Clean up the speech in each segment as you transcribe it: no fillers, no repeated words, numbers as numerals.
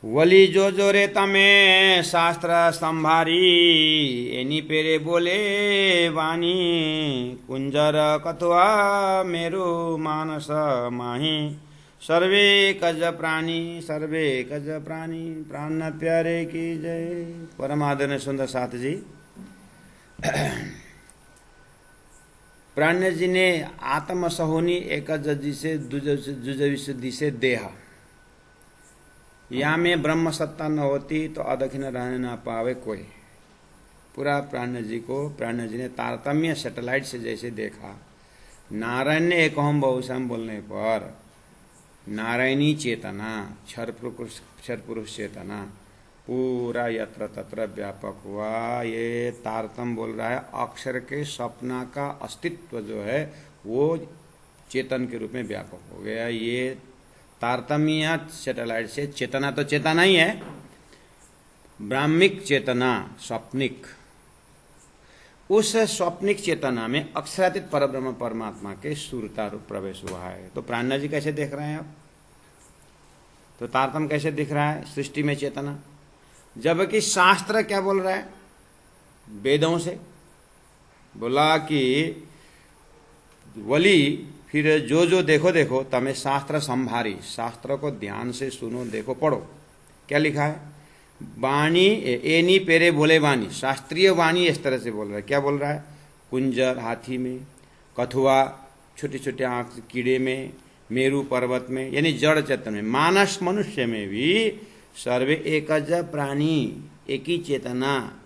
वली जो जो रे तमे शास्त्र संभारी एनी पेरे बोले वाणी कुंजर कथुआ मेरो मानस माही सर्वे कज प्राणी प्राण प्यारे की जय। परम आदरणीय सुंदर साथ जी, प्राण्य जी ने आत्म सहोनी एक दिसे जुजविश दिसे देह, या में ब्रह्म सत्ता न होती तो अदखिन रहने न पावे कोई। पूरा प्राण्य जी ने तारतम्य सैटेलाइट से जैसे देखा। नारायण ने एक हम बहुसम बोलने पर नारायणी चेतना, क्षर पुरुष चेतना पूरा यत्र तत्र व्यापक हुआ। ये तारतम्य बोल रहा है अक्षर के सपना का अस्तित्व जो है वो चेतन के रूप में व्यापक हो गया। ये तारतम्य सैटेलाइट से चेतना तो चेतना ही है, ब्राह्मिक चेतना स्वप्निक, उस स्वप्निक चेतना में अक्षरातीत परब्रह्म परमात्मा के सूर्यता रूप प्रवेश हुआ है। तो प्राण्य जी कैसे देख रहे हैं अब? तो तारतम्य कैसे दिख रहा है सृष्टि में चेतना, जबकि शास्त्र क्या बोल रहा है? वेदों से बोला कि वली फिर जो जो देखो तमें शास्त्र संभारी, शास्त्र को ध्यान से सुनो, देखो, पढ़ो। क्या लिखा है? वाणी एनी पेरे बोले वाणी, शास्त्रीय वाणी इस तरह से बोल रहा है। क्या बोल रहा है? कुंजर हाथी में, कथुआ छोटे छोटे आंख कीड़े में, मेरू पर्वत में, यानी जड़ चेतन में, मानस मनुष्य में भी सर्वे एकज प्राणी, एक ही चेतना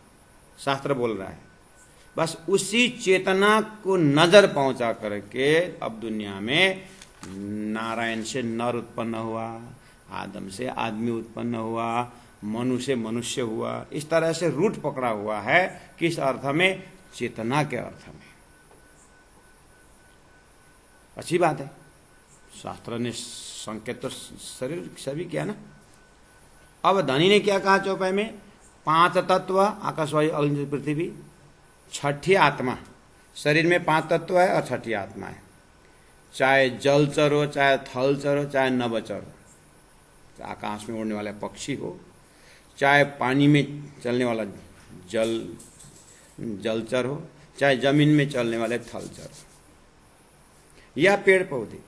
शास्त्र बोल रहा है। बस उसी चेतना को नजर पहुंचा करके अब दुनिया में नारायण से नर उत्पन्न हुआ, आदम से आदमी उत्पन्न हुआ, मनु से मनुष्य हुआ। इस तरह से रूट पकड़ा हुआ है। किस अर्थ में? चेतना के अर्थ में। अच्छी बात है, शास्त्र ने संकेत तो शरीर सभी किया ना। अब धनी ने क्या कहा चौपाई में? 5 तत्व आकाश वायु अग्नि पृथ्वी, छठी आत्मा। शरीर में 5 तत्व है और छठी आत्मा है। चाहे जलचर हो, चाहे थलचर हो, चाहे नभचर हो, आकाश में उड़ने वाले पक्षी हो, चाहे पानी में चलने वाला जलचर हो, चाहे जमीन में चलने वाले थलचर हो, या पेड़ पौधे,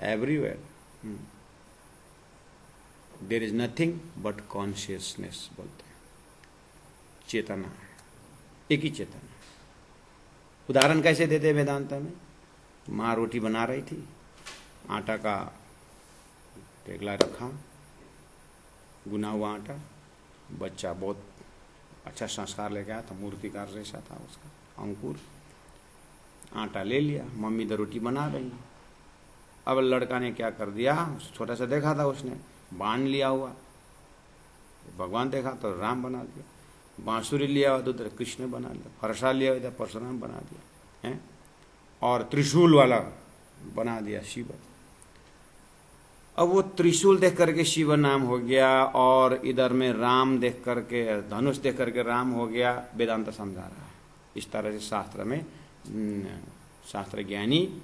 everywhere there is nothing but consciousness बोलते हैं। चेतना है, एक ही चेतना। उदाहरण कैसे देते वेदांत में? माँ रोटी बना रही थी, आटा का टेगला रखा, गुना हुआ आटा, बच्चा बहुत अच्छा संस्कार लेके आया था, मूर्तिकार जैसा था उसका अंकुर, आटा ले लिया, मम्मी तो रोटी बना रही। अब लड़का ने क्या कर दिया, छोटा सा देखा था उसने, बाण लिया हुआ, भगवान देखा तो राम बना दिया, बांसुरी लिया हुआ तो कृष्ण बना लिया, फरसा लिया हुआ परशुराम बना दिया है, और त्रिशूल वाला बना दिया शिव। अब वो त्रिशूल देख करके शिव नाम हो गया, और इधर में राम देख करके, धनुष देख करके राम हो गया। वेदांत समझा रहा है। इस तरह से शास्त्र में शास्त्र ज्ञानी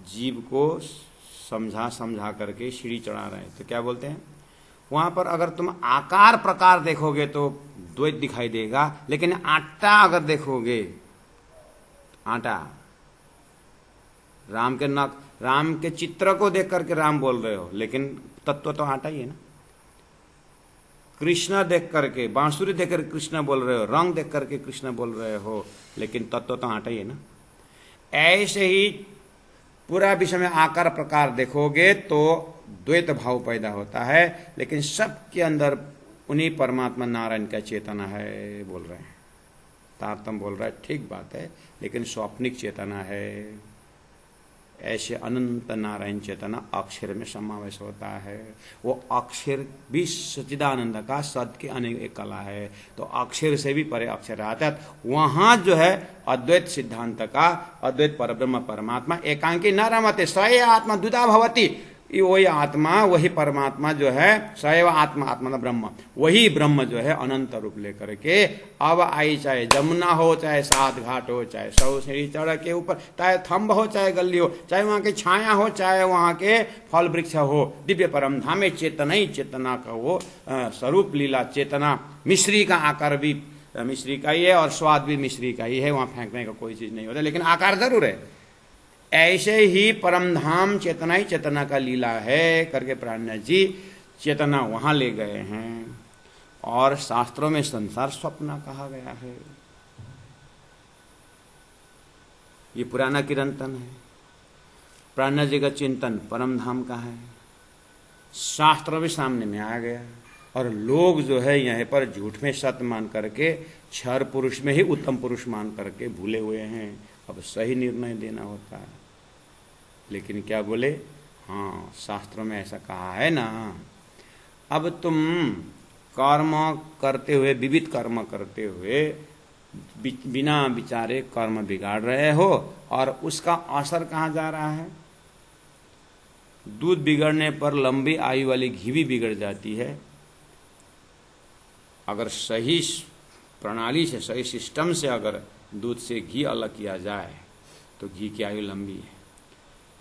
जीव को समझा करके सीढ़ी चढ़ा रहे हैं। तो क्या बोलते हैं वहां पर? अगर तुम आकार प्रकार देखोगे तो द्वैत दिखाई देगा, लेकिन आटा अगर देखोगे, आटा राम के चित्र को देख करके राम बोल रहे हो, लेकिन तत्व तो आटा ही है ना। कृष्ण देख करके, बांसुरी देख करके कृष्ण बोल रहे हो, रंग देख करके कृष्ण बोल रहे हो, लेकिन तत्व तो आटा ही है ना। ऐसे ही पूरा विषय में आकार प्रकार देखोगे तो द्वैत भाव पैदा होता है, लेकिन सबके अंदर उन्हीं परमात्मा नारायण का चेतना है बोल रहे हैं। तारतम्य बोल रहा है ठीक बात है, लेकिन स्वप्निक चेतना है। ऐसे अनंत नारायण चेतना अक्षर में समावेश होता है। वो अक्षर भी सच्चिदानंद का सद के अनेक कला है, तो अक्षर से भी परे अक्षर आता है। वहां जो है अद्वैत सिद्धांत का, अद्वैत परब्रह्म परमात्मा एकांकी न रमते, स्वयं आत्मा द्विधा भवति, ये वही आत्मा, वही परमात्मा जो है, सैव आत्मा, आत्मा ब्रह्म, वही ब्रह्म जो है अनंत रूप लेकर के अब आई, चाहे जमुना हो, चाहे 7 घाट हो, चाहे 100 सीढ़ी चढ़ के ऊपर, चाहे थम्ब हो, चाहे गली हो, चाहे वहां की छाया हो, चाहे वहां के फल वृक्ष हो, दिव्य परम धाम में चेतना ही चेतना का वो स्वरूप लीला चेतना। मिश्री का आकार भी मिश्री का ही है और स्वाद भी मिश्री का ही है, वहां फेंकने का कोई चीज नहीं होता, लेकिन आकार जरूर है। ऐसे ही परमधाम चेतना ही चेतना का लीला है करके प्राणनाथ जी चेतना वहां ले गए हैं। और शास्त्रों में संसार स्वप्न कहा गया है। ये पुराना किरंतन है। प्राणनाथ जी का चिंतन परमधाम का है, शास्त्र भी सामने में आ गया। और लोग जो है यहाँ पर झूठ में सत्य मान करके क्षर पुरुष में ही उत्तम पुरुष मान करके भूले हुए हैं। अब सही निर्णय देना होता है। लेकिन क्या बोले, हाँ शास्त्रों में ऐसा कहा है ना, अब तुम कर्म करते हुए, विविध कर्म करते हुए बिना विचारे कर्म बिगाड़ रहे हो, और उसका असर कहाँ जा रहा है। दूध बिगड़ने पर लंबी आयु वाली घी भी बिगड़ जाती है। अगर सही प्रणाली से, सही सिस्टम से अगर दूध से घी अलग किया जाए तो घी की आयु लंबी है।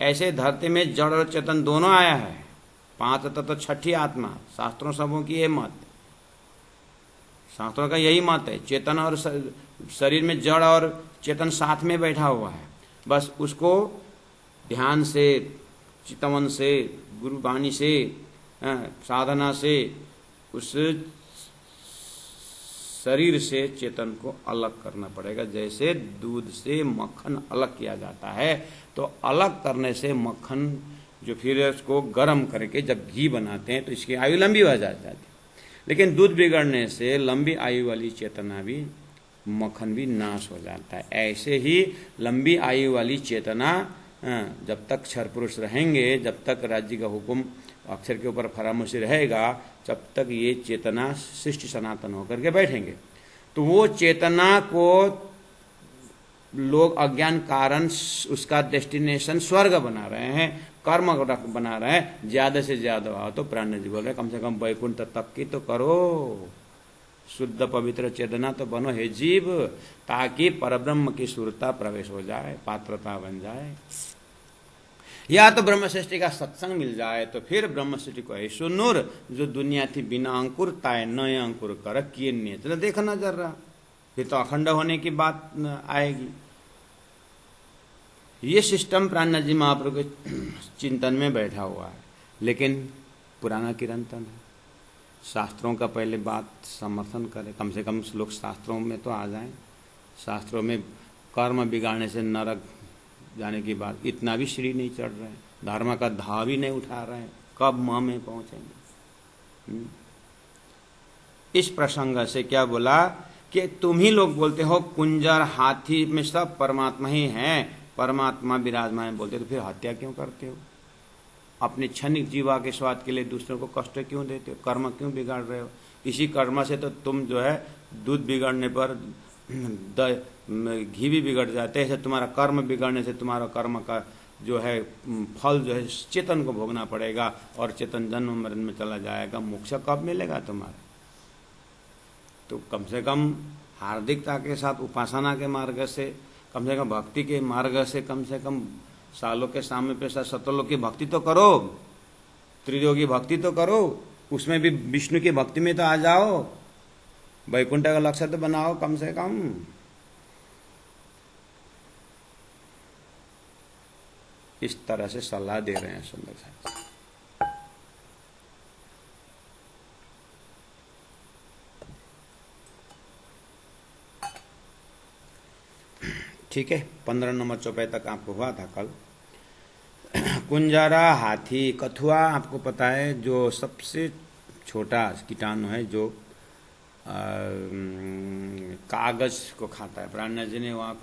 ऐसे धरती में जड़ और चेतन दोनों आया है। 5 तत्व छठी आत्मा, शास्त्रों सबों की ये मत, शास्त्रों का यही मत है। चेतन और शरीर में जड़ और चेतन साथ में बैठा हुआ है। बस उसको ध्यान से, चितवन से, गुरुवाणी से, साधना से, उस शरीर से चेतन को अलग करना पड़ेगा। जैसे दूध से मक्खन अलग किया जाता है, तो अलग करने से मक्खन जो फिर उसको गर्म करके जब घी बनाते हैं तो इसकी आयु लंबी हो जाती है। लेकिन दूध बिगड़ने से लंबी आयु वाली चेतना भी, मक्खन भी नाश हो जाता है। ऐसे ही लंबी आयु वाली चेतना जब तक क्षर पुरुष रहेंगे, जब तक राज्य का हुक्म अक्षर के ऊपर फरामोशी रहेगा, जब तक ये चेतना सृष्टि सनातन होकर के बैठेंगे। तो वो चेतना को लोग अज्ञान कारण उसका डेस्टिनेशन स्वर्ग बना रहे हैं, कर्म बना रहे हैं। ज्यादा से ज्यादा हो तो प्राणनाथ जी बोल रहे कम से कम वैकुंठ तक की तो करो, शुद्ध पवित्र चेतना तो बनो हे जीव, ताकि परब्रह्म की सुरता प्रवेश हो जाए, पात्रता बन जाए। या तो ब्रह्म सृष्टि का सत्संग मिल जाए, तो फिर ब्रह्म सृष्टि को ऐसो नूर जो दुनिया थी बिना अंकुर ताए नए अंकुर कर किए नहीं। तो देखना जरा, फिर तो अखंड होने की बात आएगी। ये सिस्टम प्राणनाथ जी महाप्रभु के चिंतन में बैठा हुआ है, लेकिन पुराना किरंतन है। शास्त्रों का पहले बात समर्थन करें, कम से कम लोग शास्त्रों में तो आ जाएं। शास्त्रों में कर्म बिगाड़ने से नरक जाने की बात, इतना भी सीढ़ी नहीं चढ़ रहे हैं, धर्म का धाव भी नहीं उठा रहे हैं, कब मां में पहुंचेंगे। इस प्रसंग से क्या बोला कि तुम ही लोग बोलते हो कुंजर हाथी में सब परमात्मा ही है, परमात्मा विराजमान बोलते, तो फिर हत्या क्यों करते हो? अपने क्षणिक जीवा के स्वाद के लिए दूसरों को कष्ट क्यों देते हो? कर्म क्यों बिगाड़ रहे हो? इसी कर्म से तो तुम जो है दूध बिगड़ने पर घी भी बिगड़ जाते हैं। तुम्हारा कर्म बिगड़ने से तुम्हारा कर्म का जो है फल जो है चेतन को भोगना पड़ेगा, और चेतन जन्म मरण में चला जाएगा। मोक्ष कब मिलेगा तुम्हारा? तो कम से कम हार्दिकता के साथ उपासना के मार्ग से, कम से कम भक्ति के मार्ग से, कम सालों के सामने पे सतलों की भक्ति तो करो, त्रियोगी भक्ति तो करो, उसमें भी विष्णु की भक्ति में तो आ जाओ, वैकुंठ का लक्ष्य तो बनाओ कम से कम। इस तरह से सलाह दे रहे हैं सुंदर साहब। ठीक है, 15 नंबर चौपाई तक आपको हुआ था कल। कुंजारा, हाथी, कथुआ आपको पता है जो सबसे छोटा कीटाणु है, जो कागज को खाता है। प्राणनाथ जी ने वहाँ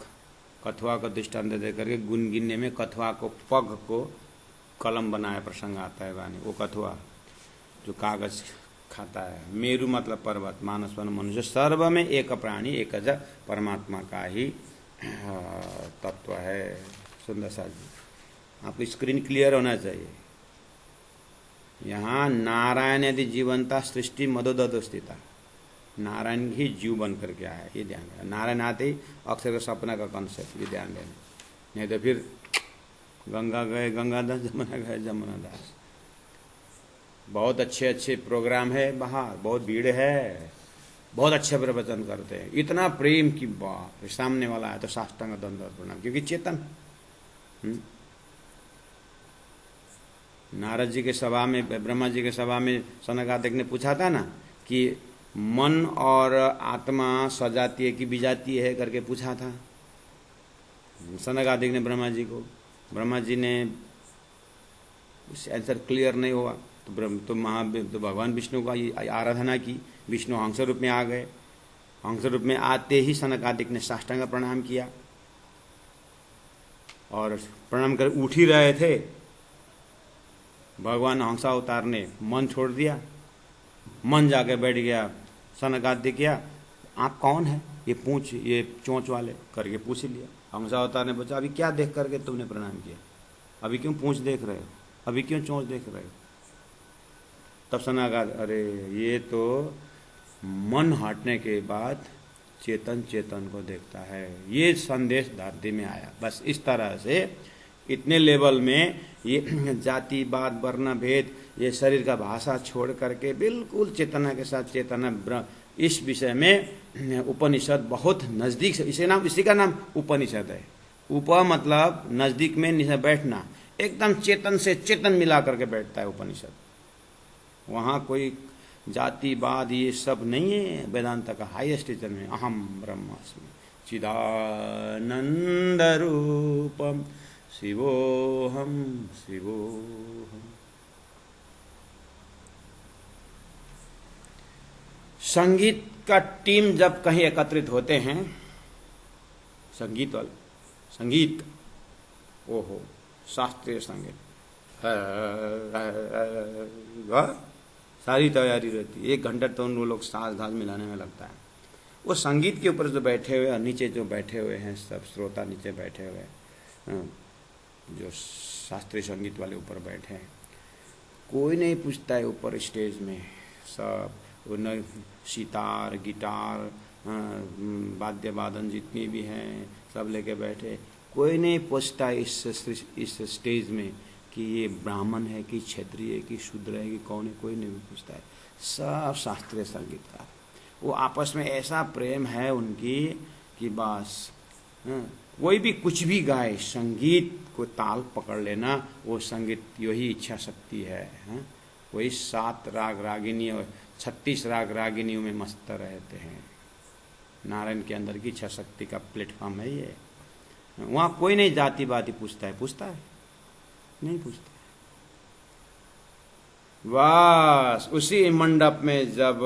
कथुआ को दृष्टांत दे करके गुण गिनने में कथुआ को पग को कलम बनाया प्रसंग आता है वाणी। वो कथुआ जो कागज खाता है। मेरु मतलब पर्वत, मानस वन मनुष्य, सर्व में एक प्राणी एक परमात्मा का ही तत्व है। सुंदर सा जी, आपकी स्क्रीन क्लियर होना चाहिए। यहाँ नारायण यदि जीवंता सृष्टि मदोदो स्थिता, नारायण ही जीव बन करके आया, ये ध्यान रखना। नारायण आते ही अक्षर का सपना का कॉन्सेप्ट, ये ध्यान देना, नहीं तो फिर गंगा गए गंगादास, जमुना गए जमुना दास। बहुत अच्छे अच्छे प्रोग्राम है बाहर, बहुत भीड़ है, बहुत अच्छे प्रवचन करते हैं, इतना प्रेम की बात, सामने वाला है तो साष्टांग दंडवत प्रणाम, क्योंकि चेतन। नारद जी के सभा में, ब्रह्मा जी के सभा में सनकादिक ने पूछा था ना कि मन और आत्मा सजातीय की विजातीय है करके पूछा था सनकादिक ने ब्रह्मा जी को। ब्रह्मा जी ने आंसर क्लियर नहीं हुआ तो भगवान विष्णु का आराधना की, विष्णु हंस रूप में आ गए। हंस रूप में आते ही सनकादिक ने साष्टांग प्रणाम किया और प्रणाम कर उठ ही रहे थे, भगवान हंसावतार ने मन छोड़ दिया, मन जाके बैठ गया। सनकादिक किया, आप कौन है, ये पूछ, ये चोंच वाले करके पूछ लिया। हंसावतार ने पूछा, अभी क्या देख करके तुमने प्रणाम किया, अभी क्यों पूछ देख रहे हो, अभी क्यों चोंच देख रहे हो। तब सनकादिक, अरे ये तो मन हटने के बाद चेतन चेतन को देखता है, ये संदेश धरती में आया। बस इस तरह से इतने लेवल में ये जातिवाद, वर्ण भेद, ये शरीर का भाषा छोड़ करके बिल्कुल चेतना के साथ चेतना, इस विषय में उपनिषद बहुत नजदीक से, इसी का नाम उपनिषद है। उप मतलब नजदीक में बैठना, एकदम चेतन से चेतन मिला करके बैठता है उपनिषद। वहां कोई जातिवाद ये सब नहीं है। वेदांत का हाईएस्ट टीचर में अहम ब्रह्मास्मि चिदानंद रूपम शिवोहम शिवोहम। संगीत का टीम जब कहीं एकत्रित होते हैं, संगीत वाले, संगीत, ओहो, शास्त्रीय संगीत, सारी तैयारी रहती है, 1 घंटा तो उन लोग सांस घास मिलाने में लगता है। वो संगीत के ऊपर जो बैठे हुए, नीचे जो बैठे हुए हैं सब श्रोता नीचे बैठे हुए हैं, जो शास्त्रीय संगीत वाले ऊपर बैठे हैं, कोई नहीं पूछता है। ऊपर स्टेज में सब सितार, गिटार, वाद्य वादन जितनी भी हैं सब लेके बैठे, कोई नहीं पूछता इस स्टेज में कि ये ब्राह्मण है कि क्षत्रिय है कि शूद्र है कि कौन है, कोई नहीं पूछता है। सब शास्त्रीय संगीतकार, वो आपस में ऐसा प्रेम है उनकी कि बस कोई भी कुछ भी गाए, संगीत को ताल पकड़ लेना, वो संगीत यही इच्छा शक्ति है। वही 7 राग रागिनी और 36 राग रागिनियों में मस्त रहते हैं। नारायण के अंदर की इच्छा शक्ति का प्लेटफॉर्म है ये। वहां कोई नहीं जाति बाती पूछता है नहीं पूछता। बस उसी मंडप में जब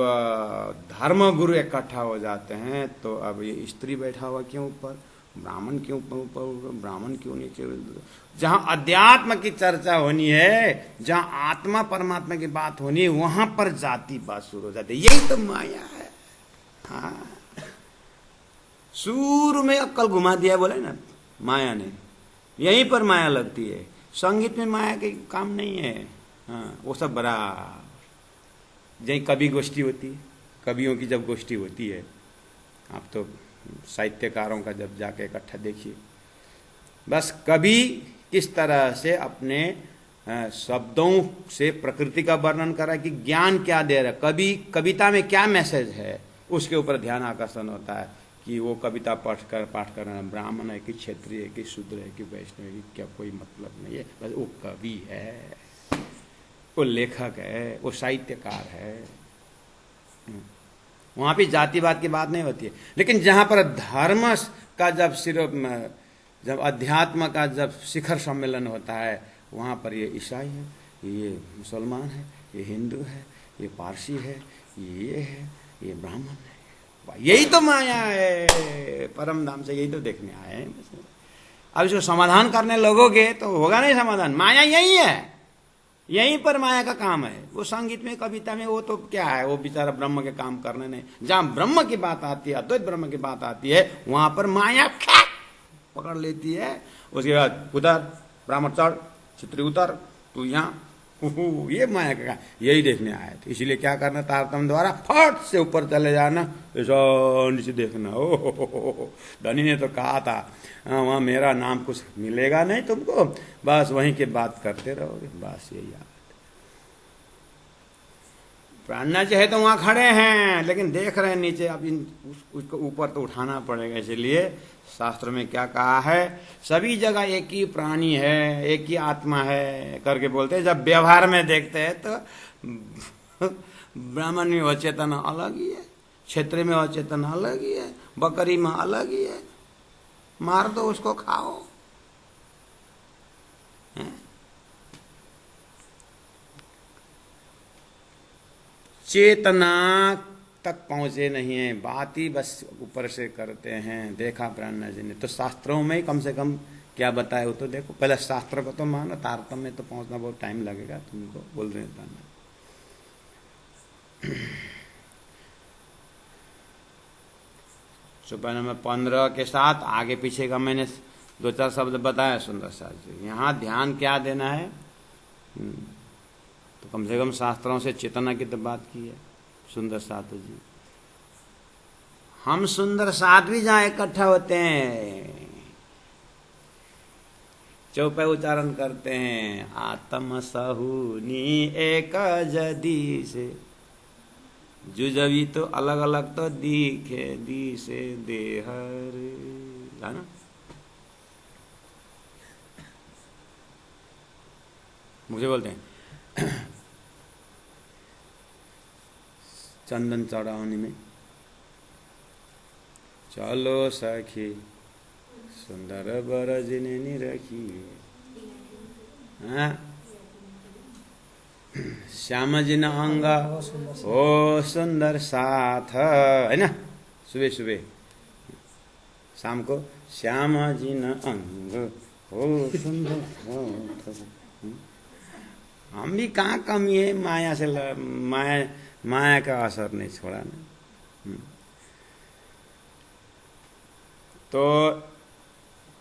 धर्म गुरु इकट्ठा हो जाते हैं तो अब ये स्त्री बैठा हुआ क्यों ऊपर, ब्राह्मण क्यों ऊपर, ब्राह्मण क्यों नीचे। जहां अध्यात्म की चर्चा होनी है, जहां आत्मा परमात्मा की बात होनी है, वहां पर जाति बात शुरू हो जाती है। यही तो माया है। हाँ, शुरू में अक्कल घुमा दिया बोले ना माया ने, यहीं पर माया लगती है। संगीत में माया के काम नहीं है। हाँ, वो सब बराबर। जहीं कवि गोष्ठी होती है, कवियों की जब गोष्ठी होती है, आप तो साहित्यकारों का जब जाके इकट्ठा देखिए, बस कवि किस तरह से अपने शब्दों से प्रकृति का वर्णन करा कि ज्ञान क्या दे रहा है, कवि कविता में क्या मैसेज है, उसके ऊपर ध्यान आकर्षण होता है कि वो कविता पाठ करना ब्राह्मण है कि क्षत्रिय है कि शूद्र है कि वैष्णव है कि क्या, कोई मतलब नहीं है। बस वो कवि है, वो लेखक है, वो साहित्यकार है। वहां भी जातिवाद की बात नहीं होती है। लेकिन जहां पर धर्म का जब अध्यात्म का जब शिखर सम्मेलन होता है, वहां पर ये ईसाई है, ये मुसलमान है, ये हिंदू है, ये पारसी है, ये है, ये ब्राह्मण है। यही तो माया है। परम धाम से यही तो देखने आए हैं। अब इसको समाधान करने लगोगे तो होगा नहीं समाधान। माया यही है, यहीं पर माया का काम है। वो संगीत में, कविता में, वो तो क्या है, वो बेचारा ब्रह्म के काम करने नहीं। जहां ब्रह्म की बात आती है, अद्वैत ब्रह्म की बात आती है, वहां पर माया पकड़ लेती है। उसके बाद उधर ब्राह्मण चढ़, क्षत्रिय उतर, तू यहाँ ये माया का यही देखने आए थे। इसलिए क्या करना, तारतम्य द्वारा फट से ऊपर चले जाना, ऐसा नीचे देखना। ओ धनी ने तो कहा था वहां मेरा नाम कुछ मिलेगा नहीं तुमको, बस वहीं के बात करते रहोगे, बस यही याद। प्राणना चाहे तो वहां खड़े हैं लेकिन देख रहे हैं नीचे, अब उसको ऊपर तो उठाना पड़ेगा। इसलिए शास्त्र में क्या कहा है, सभी जगह एक ही प्राणी है, एक ही आत्मा है करके बोलते हैं। जब व्यवहार में देखते हैं तो ब्राह्मण में अचेतन अलग ही है, क्षेत्र में अचेतन अलग ही है, बकरी में अलग ही है, मार दो उसको खाओ। चेतना तक पहुंचे नहीं है, बात ही बस ऊपर से करते हैं। देखा प्राणनाथ जी ने तो शास्त्रों में कम से कम क्या बताया वो तो देखो, पहले शास्त्र को तो मानो, तारतम्य में तो पहुंचना बहुत टाइम लगेगा, तुमको बोल रहे हैं। चौपाई नंबर 15 के साथ आगे पीछे का मैंने 2-4 शब्द बताया सुंदर शास्त्री। यहाँ ध्यान क्या देना है, तो कम से कम शास्त्रों से चेतना की तो बात की है सुंदर साधु जी। हम सुंदर साधु भी जहां इकट्ठा होते हैं, चौपे उच्चारण करते हैं, आत्म सहुनी एक जदी से जुजबी, तो अलग अलग तो दिखे दी से देहर, है ना। मुझे बोलते हैं चंदन चढ़ावनी में, चलो सखी सुंदर बरज ने रखी, श्याम जी न अंग ओ सुंदर साथ, है ना। सुबह सुबह शाम को श्याम जी न अंग ओ सुंदर साथ। हम भी कहाँ कमी है, माया से माया का असर नहीं छोड़ा ना। तो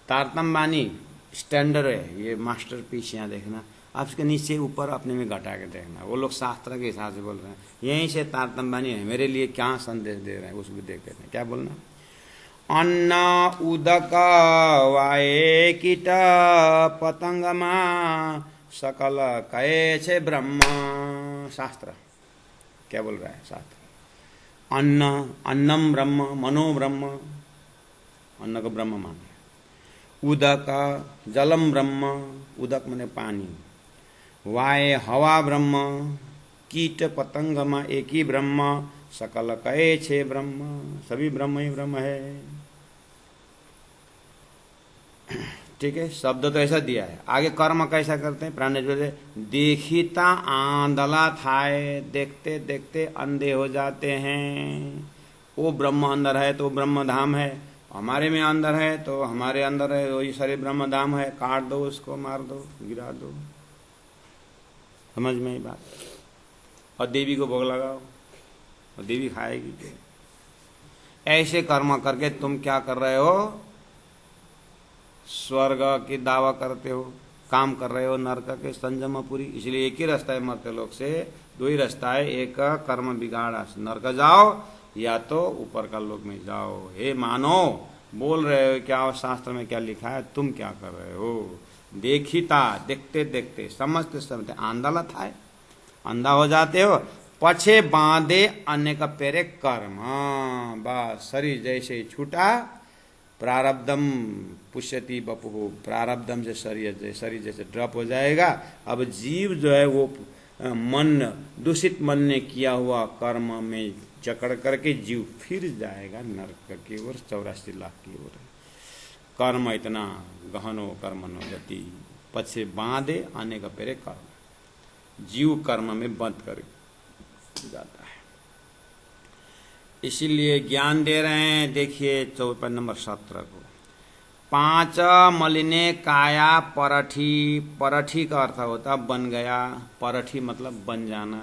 तारतम्य वाणी स्टैंडर्ड है, ये मास्टर पीस यहाँ देखना, आप इसके नीचे ऊपर अपने में घटा के देखना। वो लोग शास्त्र के हिसाब से बोल रहे हैं, यहीं से तारतम्य वाणी है मेरे लिए क्या संदेश दे रहे हैं उसको देख के क्या बोलना। अन्न उदक वाये कीट पतंगमा सकल कहे छे ब्रह्म, शास्त्र क्या बोल रहा है शास्त्र। अन्न, अन्नम ब्रह्म, मनो ब्रह्म, अन्न को ब्रह्म माने। उदक जलम ब्रह्म, उदक माने पानी। वाय हवा ब्रह्म, कीट पतंग में एक ही ब्रह्म, सकल कहे छे ब्रह्म, सभी ब्रह्म ही ब्रह्म है। ठीक है, शब्द तो ऐसा दिया है। आगे कर्म कैसा करते हैं, प्राण देखिता आंधला थाए, देखते देखते अंधे हो जाते हैं। वो ब्रह्म अंदर है तो ब्रह्म धाम है, हमारे में अंदर है तो हमारे अंदर है, वही सारे ब्रह्म धाम है। काट दो उसको, मार दो, गिरा दो, समझ में ही बात। और देवी को भोग लगाओ और देवी खाएगी क्या। ऐसे कर्म करके तुम क्या कर रहे हो, स्वर्ग की दावा करते हो, काम कर रहे हो नरक के संजमपुरी। इसलिए एक ही रास्ता है मरते लोग से, दो ही रास्ता है, एक कर्म बिगाड़ा नरक जाओ या तो ऊपर का लोक में जाओ। हे मानो, बोल रहे हो क्या, शास्त्र में क्या लिखा है, तुम क्या कर रहे हो। देखिता, देखते देखते, समझते समझते आंधला था, अंधा हो जाते हो। पछे बांधे अन्य का पेरे कर्म, बस शरीर जैसे ही छूटा, प्रारब्धम पुष्यति बपु, प्रारब्धम से शरीर जैसे ड्रॉप हो जाएगा। अब जीव जो है वो मन, दूषित मन ने किया हुआ कर्म में जकड़ करके जीव फिर जाएगा नरक की ओर, 84 लाख की ओर। कर्म इतना गहनो कर्मनो गति, पछे बांधे आने का पेरे कर्म, जीव कर्म में बंद कर जाता है। इसीलिए ज्ञान दे रहे हैं, देखिए चौपाई नंबर 17 को। 5 मलिने काया परठी, परठी का अर्थ होता बन गया, परठी मतलब बन जाना।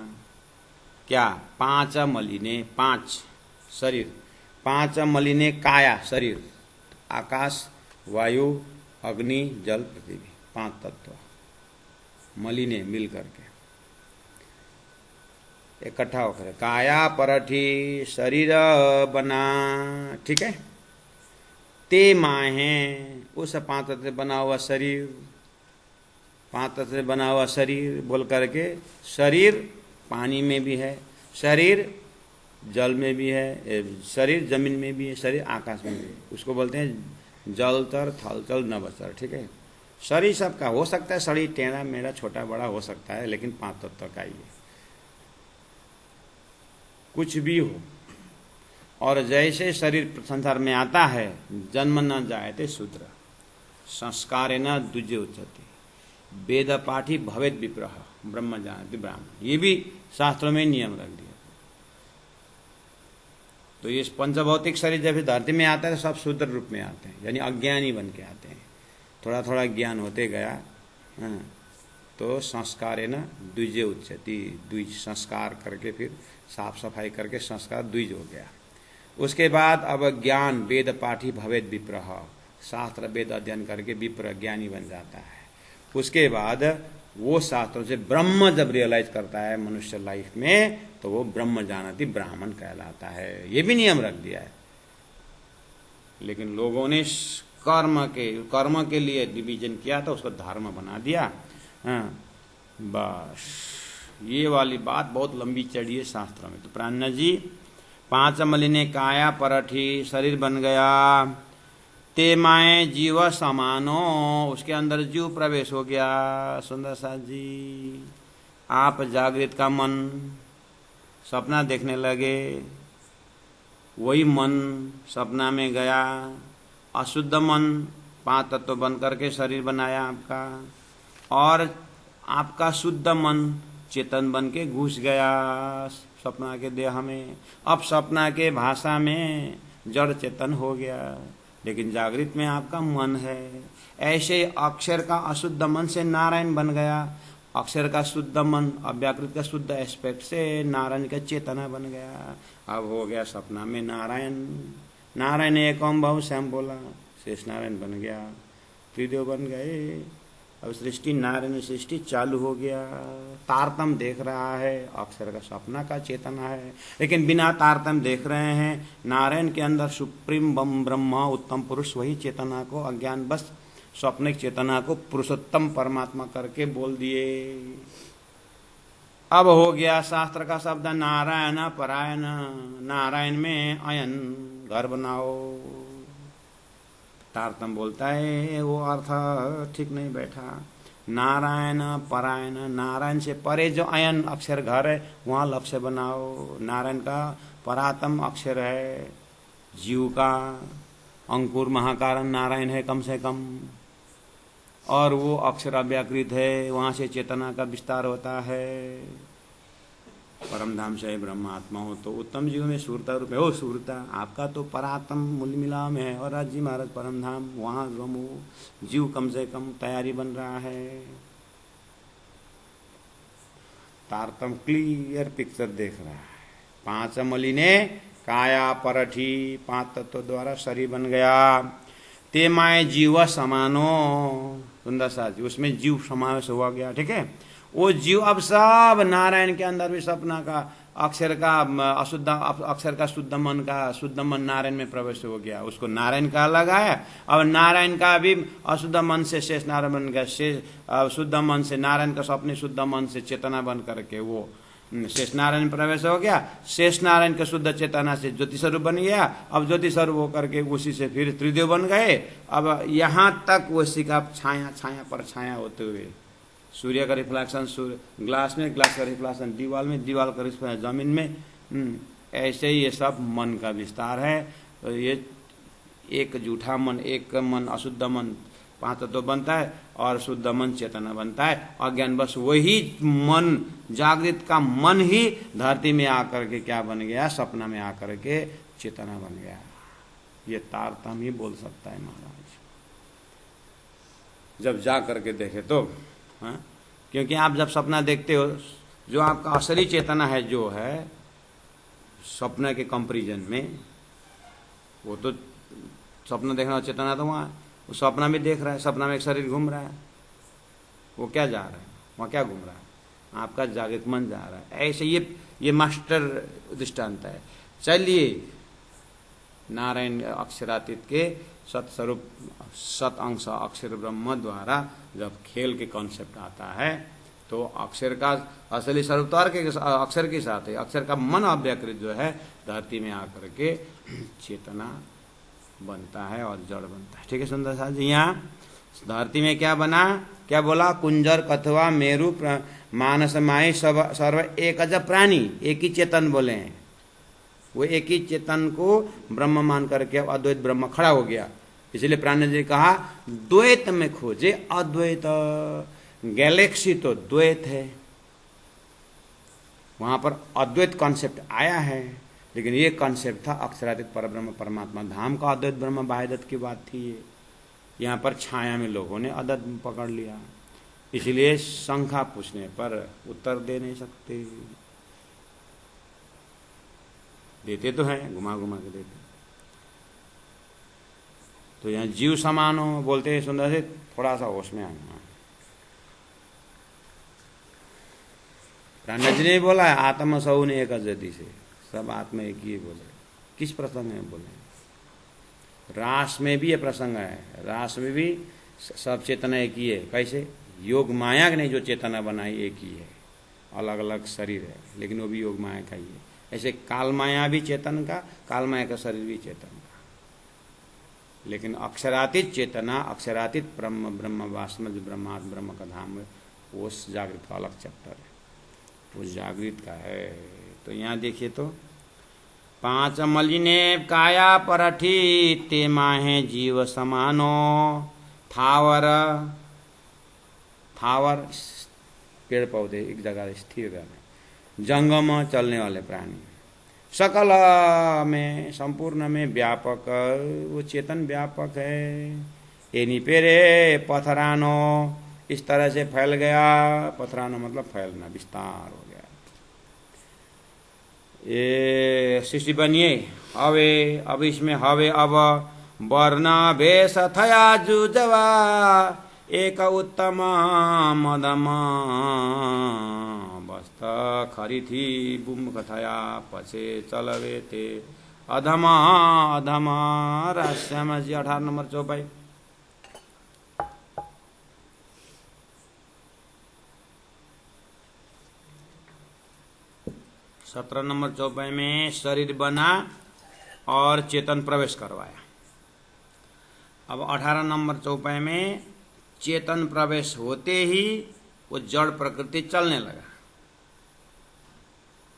क्या, 5 मलिने, 5 शरीर, 5 मलिने काया शरीर, आकाश वायु अग्नि जल पृथ्वी, 5 तत्व मलिने मिल करके। इकट्ठा होकर काया परठी शरीर बना, ठीक है। ते माहे, उस 5 तत्व से बना हुआ शरीर, 5 तत्व से बना हुआ शरीर बोल करके, शरीर पानी में भी है, शरीर जल में भी है, शरीर जमीन में भी है, शरीर आकाश में भी है। उसको बोलते हैं जलचर थलचर नभचर, ठीक है। शरीर सबका हो सकता है, शरीर टेढ़ा मेढ़ा छोटा बड़ा हो सकता है, लेकिन 5 तत्व का ही है, कुछ भी हो। और जैसे शरीर संसार में आता है, जन्म न जायते शूद्र संस्कारेण द्विजो उच्यते वेद पाठी भवेद विप्रह ब्रह्म जानति ब्राह्मण, ये भी शास्त्रों में नियम रख दिया। तो ये पंचभौतिक शरीर जब धरती में आता है तो सब शूद्र रूप में आते हैं, यानी अज्ञानी बन के आते हैं। थोड़ा थोड़ा ज्ञान होते गया, तो संस्कारेण द्विजे उच्यति, द्विज संस्कार करके फिर साफ सफाई करके संस्कार द्विज हो गया। उसके बाद अब ज्ञान वेद पाठी भवेद विप्रह, शास्त्र वेद अध्ययन करके विप्र ज्ञानी बन जाता है। उसके बाद वो शास्त्रों से ब्रह्म जब रियलाइज करता है मनुष्य लाइफ में, तो वो ब्रह्म जानती ब्राह्मण कहलाता है। ये भी नियम रख दिया है, लेकिन लोगों ने कर्म के लिए डिवीजन किया था, उसको धर्म बना दिया। बस ये वाली बात बहुत लंबी चढ़ी है शास्त्रों में। तो प्राण जी 5 मलिने काया परठी शरीर बन गया, ते माए जीव समानो, उसके अंदर जीव प्रवेश हो गया। सुंदर साथ जी, आप जागृत का मन सपना देखने लगे, वही मन सपना में गया, अशुद्ध मन 5 तत्व बन करके शरीर बनाया आपका, और आपका शुद्ध मन चेतन बन के घुस गया सपना के देह में। अब सपना के भाषा में जड़ चेतन हो गया, लेकिन जागृत में आपका मन है। ऐसे अक्षर का अशुद्ध मन से नारायण बन गया, अक्षर का शुद्ध मन अव्याकृत का शुद्ध एस्पेक्ट से नारायण का चेतना बन गया। अब हो गया सपना में नारायण, नारायण एकम बहु श्याम बोला, शेष नारायण बन गया, त्रिदेव बन गए। अब सृष्टि नारायण सृष्टि चालू हो गया, तारतम देख रहा है, अक्षर का सपना का चेतना है, लेकिन बिना तारतम देख रहे हैं। नारायण के अंदर सुप्रीम ब्रह्म उत्तम पुरुष, वही चेतना को अज्ञान बस स्वप्निक चेतना को पुरुषोत्तम परमात्मा करके बोल दिए। अब हो गया शास्त्र का शब्द नारायण परायण, नारायण में अयन घर बनाओ। तारतम बोलता है वो अर्थ ठीक नहीं बैठा। नारायण परायण, नारायण से परे जो अयन अक्षर घर है वहां लक्ष्य बनाओ। नारायण का परातम अक्षर है, जीव का अंकुर महाकारण नारायण है कम से कम, और वो अक्षर अव्याकृत है, वहां से चेतना का विस्तार होता है। परम धाम से ब्रह्मात्मा हो तो उत्तम जीव में सूरता रूप में हो सूरता, आपका तो परात्म मूल मिला में है, और राज जी महाराज परम धाम वहां गमो, जीव कम से कम तैयारी बन रहा है। तारतम क्लियर पिक्चर देख रहा है। 5 मलिने काया परठी, 5 तत्व द्वारा शरीर बन गया। ते माय जीव समानो, सुंदर सा जी, उसमें जीव समावेश हुआ गया, ठीक है। वो जीव अब सब नारायण के अंदर भी सपना का अक्षर का अशुद्ध अक्षर का शुद्ध मन नारायण में प्रवेश हो गया, उसको नारायण का लगाया। अब नारायण का भी अशुद्ध मन से शेष नारायण बन गया, शेष शुद्ध मन से नारायण का अपने शुद्ध मन से चेतना बन करके वो शेष नारायण प्रवेश हो गया। शेष नारायण के शुद्ध चेतना से ज्योति स्वरूप बन गया। अब ज्योति स्वरूप होकर के उसी से फिर त्रिदेव बन गए। अब यहाँ तक उसी का छाया छाया पर छाया होते हुए सूर्य का रिफ्लेक्शन सूर्य ग्लास में, ग्लास का रिफ्लेक्शन दीवार में, दीवार का रिफ्लेक्शन जमीन में, ऐसे ही ये सब मन का विस्तार है। तो ये एक जूठा मन, एक मन अशुद्ध मन 5 तत्व बनता है, और शुद्ध मन चेतना बनता है। अज्ञान बस वही मन, जागृत का मन ही धरती में आकर के क्या बन गया, सपना में आकर के चेतना बन गया। ये तारतम ही बोल सकता है महाराज, जब जा करके देखे तो। हाँ? क्योंकि आप जब सपना देखते हो, जो आपका असली चेतना है, जो है सपने के कंपैरिजन में, वो तो सपना देखना चेतना तो वहाँ, वो सपना में देख रहा है, सपना में एक शरीर घूम रहा है, वो क्या जा रहा है, वहाँ क्या घूम रहा है, आपका जागृत मन जा रहा है। ऐसे ये मास्टर दृष्टांत है। चलिए, नारायण अक्षरातीत के सत्स्वरूप सत अंश अक्षर ब्रह्म द्वारा जब खेल के कॉन्सेप्ट आता है तो अक्षर का असली स्वरूप तो अक्षर के साथ है। अक्षर का मन अव्याकृत जो है धरती में आकर के चेतना बनता है और जड़ बनता है। ठीक है सुंदर साहब जी, यहाँ धरती में क्या बना, क्या बोला, कुंजर कथवा मेरु मानस माई सर्व एक अजब प्राणी, एक ही चेतन बोले हैं। वो एक ही चेतन को ब्रह्म मान करके अद्वैत ब्रह्म खड़ा हो गया। इसलिए प्राणी जी कहा द्वैत में खोजे अद्वैत, गैलेक्सी तो द्वैत है, वहां पर अद्वैत कॉन्सेप्ट आया है। लेकिन ये कॉन्सेप्ट था अक्षरातीत परब्रह्म परमात्मा धाम का अद्वैत ब्रह्म बाह्यदत्त की बात थी ये। यहाँ पर छाया में लोगों ने अद्वैत पकड़ लिया, इसलिए शंका पूछने पर उत्तर दे नहीं सकते। देते तो हैं, घुमा घुमा के देते। तो यहाँ जीव समान हो बोलते हैं सुंदर से, थोड़ा सा होश में आना। प्राणजी ने बोला है आत्मा सौ ने एक अजति से, सब आत्मा एक ही बोले। किस प्रसंग में बोले? रास में भी ये प्रसंग है, रास में भी सब चेतना एक ही है। कैसे? योग माया ने जो चेतना बनाई एक ही है, अलग अलग शरीर है लेकिन वो भी योग माया का ही है। ऐसे काल माया भी चेतन का, काल माया का शरीर भी चेतन का। लेकिन अक्षरातीत चेतना, अक्षरातीत ब्रह्म, ब्रह्म वास्तव ब्रह्मात्म ब्रह्म का धाम है, वो जागृत का अलग चैप्टर है, वो जागृत का है। तो यहाँ देखिए तो पांच मलिने काया परठी ते माहे जीव समानो, थावर, थावर पेड़ पौधे एक जगह स्थिर रहने, जंगम चलने वाले प्राणी, सकल में संपूर्ण में व्यापक, वो चेतन व्यापक है। एनी पेरे पथरानो, इस तरह से फैल गया, पथरानो मतलब फैलना, विस्तार हो गया। ये सृष्टि बनिए हवे, अब इसमें हवे अब वर्ण भेष थया जुजवा, एक उत्तम मदम बस्त खरी थी बुम कथया पछे चलवे थे अधम अधम। राश्याम जी 18 नंबर चौपाई। सत्रह नंबर चौपाई में शरीर बना और चेतन प्रवेश करवाया। अब 18 नंबर चौपाई में चेतन प्रवेश होते ही वो जड़ प्रकृति चलने लगा।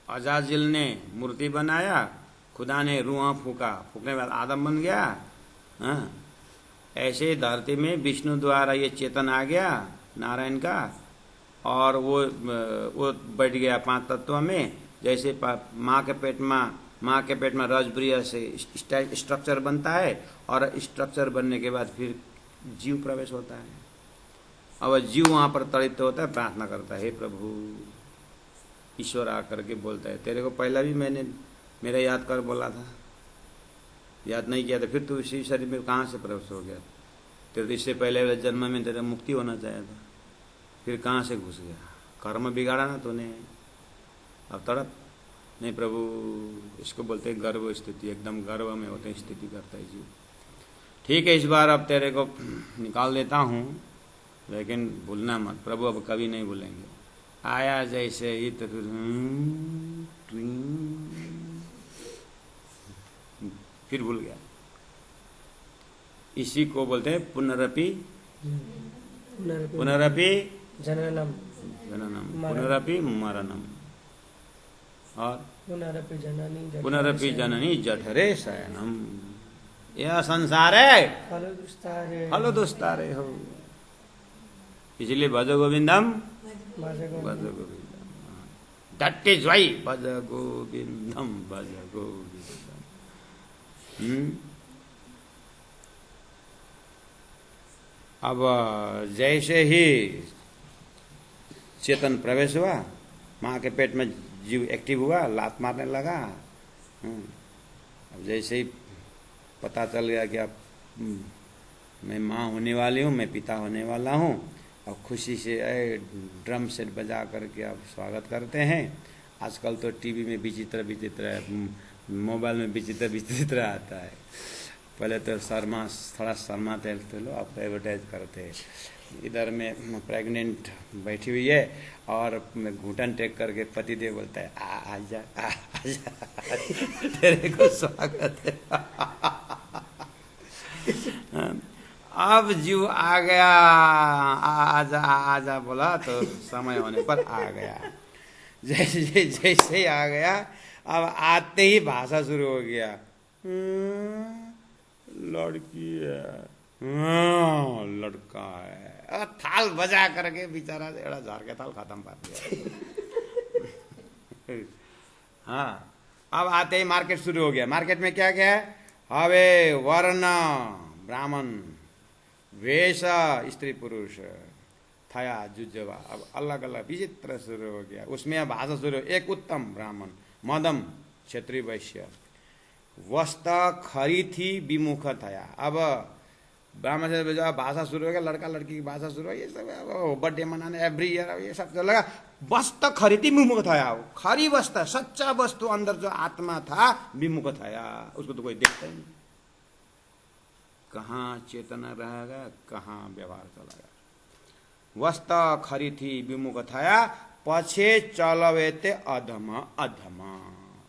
अजाजिल ने मूर्ति बनाया, खुदा ने रूह फूका, फूकने के बाद आदम बन गया। हाँ, ऐसे धरती में विष्णु द्वारा ये चेतन आ गया नारायण का, और वो बैठ गया 5 तत्व में। जैसे माँ के पेट में रजब्रिय से स्ट्रक्चर बनता है, और स्ट्रक्चर बनने के बाद फिर जीव प्रवेश होता है। अब जीव वहां पर तड़ित होता है, प्रार्थना करता है, हे प्रभु। ईश्वर आकर के बोलता है, तेरे को पहला भी मैंने मेरा याद कर बोला था, याद नहीं किया था, फिर तू इसी शरीर में कहाँ से प्रवेश हो गया? तेरे तो इससे पहले जन्म में तेरा मुक्ति होना चाहिए था, फिर कहाँ से घुस गया? कर्म बिगाड़ा ना तूने, अब तड़प। नहीं प्रभु, इसको बोलते हैं गर्व स्थिति, एकदम गर्व में होते स्थिति करता है जीव। ठीक है, इस बार अब तेरे को निकाल देता हूँ, लेकिन भूलना मत प्रभु, अब कभी नहीं भूलेंगे। आया जैसे ही तो फिर भूल गया। इसी को बोलते हैं पुनरपि जननम पुनरपि मरणम, और पुनरपि जननी जठरे शयनम। यह संसार है, फलो दुस्तारे हो। इसलिए भज गोविंदम, भज गोविंदम, दैट इज वाई भज गोविंदम, भज गोविंदम। अब जैसे ही चेतन प्रवेश हुआ, माँ के पेट में जीव एक्टिव हुआ, लात मारने लगा। अब जैसे ही पता चल गया कि अब मैं माँ होने वाली हूँ, मैं पिता होने वाला हूँ, और खुशी से ड्रम सेट बजा करके अब स्वागत करते हैं। आजकल तो टीवी में विचित्र विचित्र, मोबाइल में विचित्र विचित्र आता है। पहले तो थोड़ा शर्माते थे लोग, अब एडवर्टाइज करते हैं। इधर में प्रेग्नेंट बैठी हुई है और घुटन टेक करके पतिदेव बोलता है आजा तेरे को स्वागत है। अब जीव आ गया, आजा आजा बोला तो समय होने पर आ गया। जैसे जैसे ही आ गया, अब आते ही भाषा शुरू हो गया। लड़की है, लड़का है, और थाल बजा करके बेचारा एड़ा झार के थाल खत्म कर दिया। हाँ, अब आते ही मार्केट शुरू हो गया। मार्केट में क्या क्या है? हवे वर्ण ब्राह्मण, वेश स्त्री पुरुष, थया जुजवा, अब अलग अलग विचित्र शुरू हो गया। उसमें भाषा शुरू, एक उत्तम ब्राह्मण, मदम क्षत्रिय वैश्य, वस्त्र खरी थी विमुख थया। अब ब्राह्मण से भाषा शुरू हो गया, लड़का लड़की की भाषा शुरू हो, ये सब बर्थडे मनाने एवरी ईयर ये सब लगा। वस्त्र खरीदी विमुख थया, खरी वस्त्र सच्चा वस्तु अंदर जो आत्मा था विमुख थया, उसको तो कोई देखता ही नहीं। कहाँ चेतना रहेगा, कहाँ व्यवहार चलेगा। वस्त्र खरी थी विमुख थया, पछे चलवेते अधम अधम।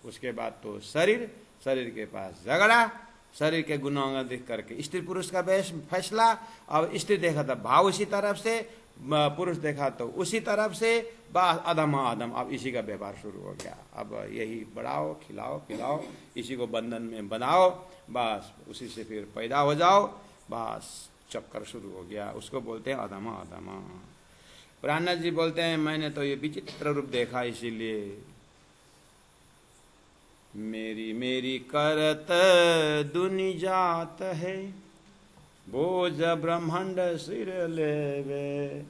उसके बाद तो शरीर के पास झगड़ा, शरीर के गुणों देख करके स्त्री पुरुष का फैसला। अब स्त्री देखा तो भाव उसी तरफ से, पुरुष देखा तो उसी तरफ से, बस अधम अधम। अब इसी का व्यवहार शुरू हो गया। अब यही बढ़ाओ, खिलाओ पिलाओ, इसी को बंधन में बनाओ, बस उसी से फिर पैदा हो जाओ, बस चक्कर शुरू हो गया। उसको बोलते हैं अधम अधम। प्राणनाथ जी बोलते हैं मैंने तो ये विचित्र रूप देखा, इसीलिए मेरी मेरी करत दुनि जात है, बोझ ब्रह्मांड सिर लेवे,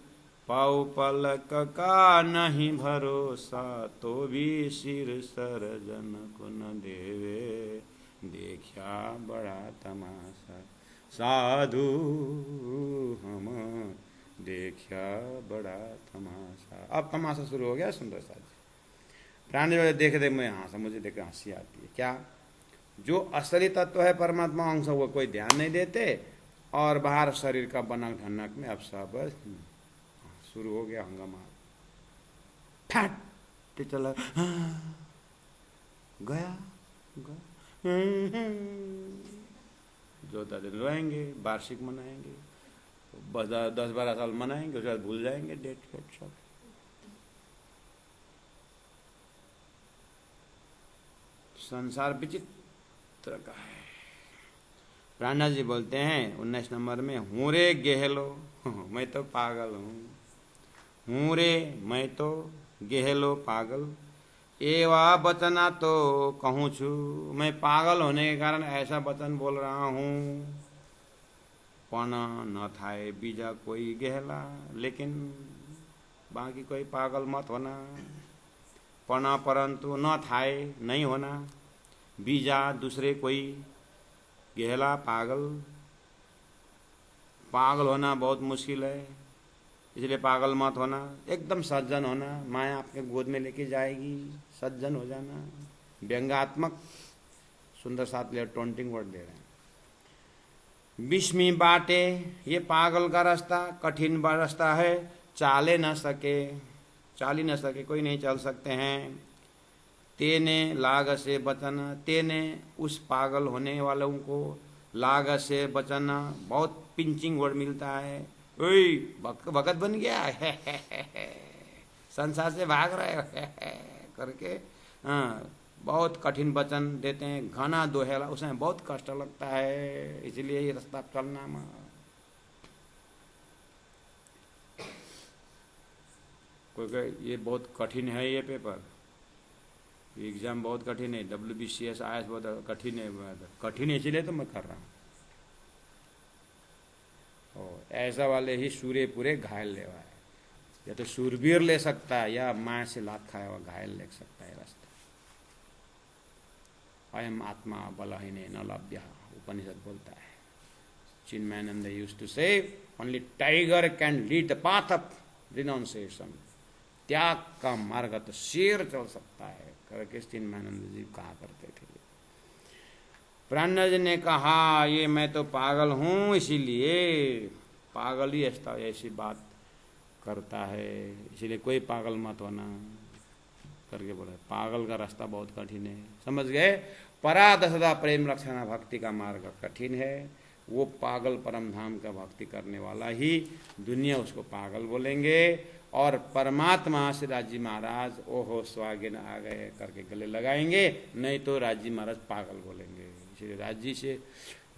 पाऊ पलक का नहीं भरोसा, तो भी सिर सर जन को न देवे, देखा बड़ा तमाशा साधु हम, देखा बड़ा तमाशा। अब तमाशा शुरू हो गया सुंदर सा। प्राणी वाले देख मैं हंसा, मुझे देख हंसी आती है। क्या? जो असली तत्व है परमात्मा अंश, वो कोई ध्यान नहीं देते, और बाहर शरीर का बनक ढनक में अब सब शुरू हो गया हंगामा। फट चला गया, जो 10 दिन रहेंगे, वार्षिक मनाएंगे, 10-12 साल मनाएंगे, उसके बाद भूल जाएंगे डेट फेट सब। संसार विचित्र का है। प्राणनाथ जी बोलते हैं 19 नंबर में, हूँ रे गेहलो मैं तो पागल हूँ, हूँ रे मैं तो गेहलो पागल, एवा बचना तो कहूँ छू, मैं पागल होने के कारण ऐसा वचन बोल रहा हूँ। पण न थाए बीजा कोई गहला, लेकिन बाकी कोई पागल मत होना। पण परंतु न थाए नहीं होना, बीजा दूसरे कोई गहला पागल। पागल होना बहुत मुश्किल है, इसलिए पागल मत होना। एकदम सज्जन होना, माया आपके गोद में लेके जाएगी, सज्जन हो जाना। व्यंगात्मक सुंदर साथ ले टोंटिंग वर्ड दे रहे हैं। बिस्मी बाटे, ये पागल का रास्ता कठिन रास्ता है, चाल ही न सके, कोई नहीं चल सकते हैं। तेने लाग से बचना, तेने उस पागल होने वालों को लाग से बचना, बहुत पिंचिंग वर्ड मिलता है। ओए भगत बन गया संसार से भाग रहे हो करके, हाँ, बहुत कठिन वचन देते हैं। घना दोहेला, उसमें बहुत कष्ट लगता है, इसलिए ये रास्ता चलना मत। कोई ये बहुत कठिन है, ये पेपर एग्जाम बहुत कठिन है, WBCS IAS बहुत कठिन है। कठिन है इसलिए तो मैं कर रहा हूँ। ऐसा वाले ही सूर्य पूरे घायल ले है, या तो सूरवीर ले सकता है, या माया से लात खाया हुआ घायल ले सकता है रास्ता। अयम आत्मा बलहीने न लभ्य, उपनिषद बोलता है। चिन्मयानंद यूज्ड टू से, only tiger can lead the path of renunciation, त्याग का मार्ग तो शेर चल सकता है करके चिन्मयानंद जी कहा करते थे। प्राणनाथ जी ने कहा ये मैं तो पागल हूं, इसीलिए पागल ही ऐसी बात करता है, इसीलिए कोई पागल मत होना करके बोला। पागल का रास्ता बहुत कठिन है, समझ गए। परादशदा प्रेम रक्षणा भक्ति का मार्ग कठिन है, वो पागल परम धाम का भक्ति करने वाला ही दुनिया उसको पागल बोलेंगे, और परमात्मा से राजी महाराज ओहो स्वागिन आ गए करके गले लगाएंगे, नहीं तो राजी महाराज पागल बोलेंगे। इसलिए